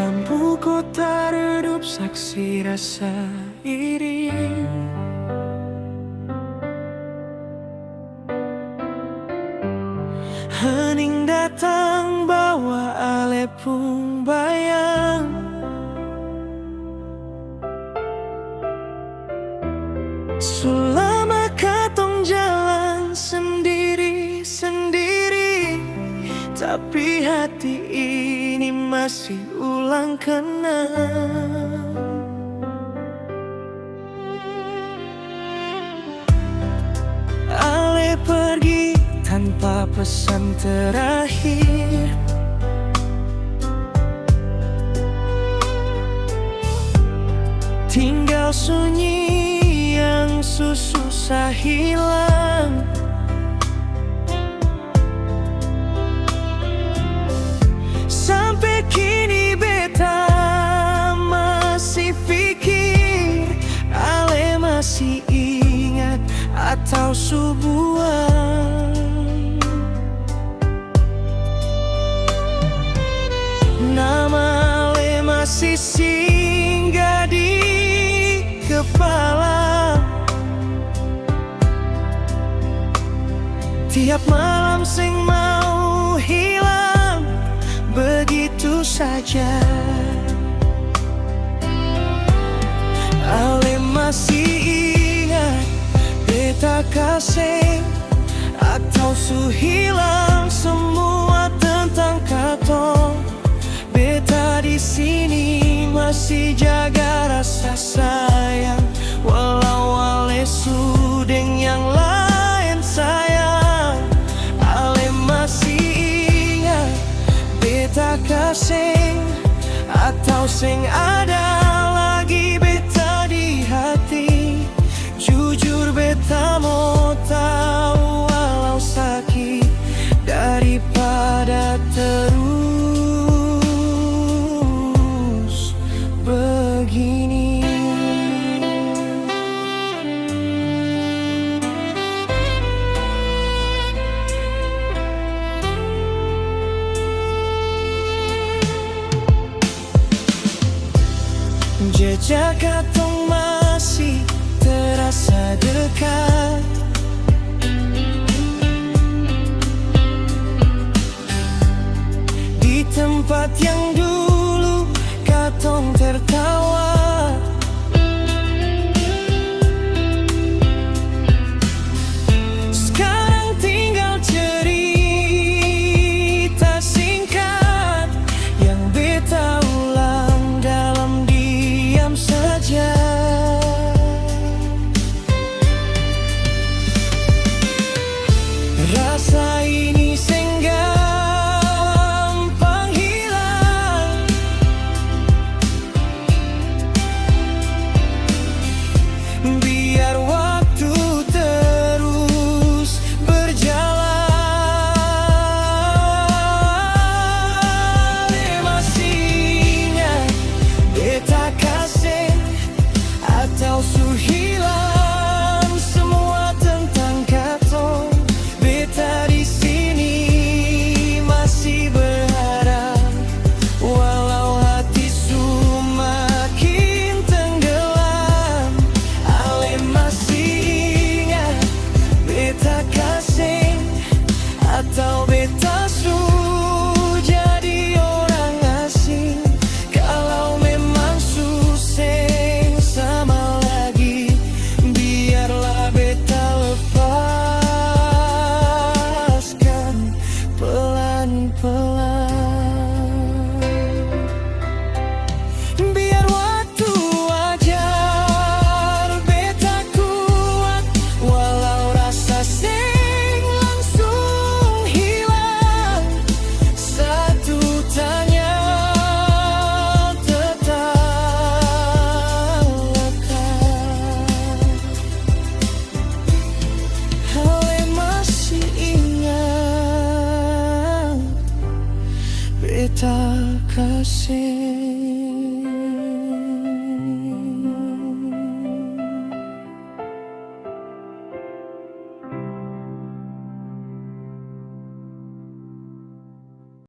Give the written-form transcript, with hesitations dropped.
lampu kota redup saksi rasa iri. Hening datang bawa alepung bayang. Selama katong jalan sendiri-sendiri, tapi hati ini masih ulang kenang. Ale pergi tanpa pesan terakhir. Tinggal sunyi yang susah hilang. Sampai kini beta masih pikir, ale masih ingat atau subuhan. Nama ale masih singgah di kepala. Tiap malam Seng mau hilang begitu saja. Ale masih ingat beta kasih atau su hilang semua tentang katong. Beta di sini masih jaga rasa sayang, walau ale sudeng yang lain sayang. Ale masih ingat beta kasih atau Seng ada lagi beta di hati. Jujur beta mau tahu, walau sakit daripada terus begini. Jejak katong masih terasa dekat. Di tempat yang dulu katong tertawa. Sekarang tinggal cerita singkat yang beta ulang dalam diam saja. Rasa ini Seng gampang hilang. Biar waktu terus berjalan. Masih ingat beta kasih atau su hilang semua tentang katong. Beta di sini masih berharap, walau hati su makin tenggelam. Ale masih ingat beta kasih atau beta su jadi orang asing. Kalau memang su Seng sama lagi, biarlah beta lepaskan pelan-pelan. Biar waktu ajar beta kuat, walau rasa Seng langsung hilang. Satu tanya tetap lekat. Ale masih ingat beta kasih.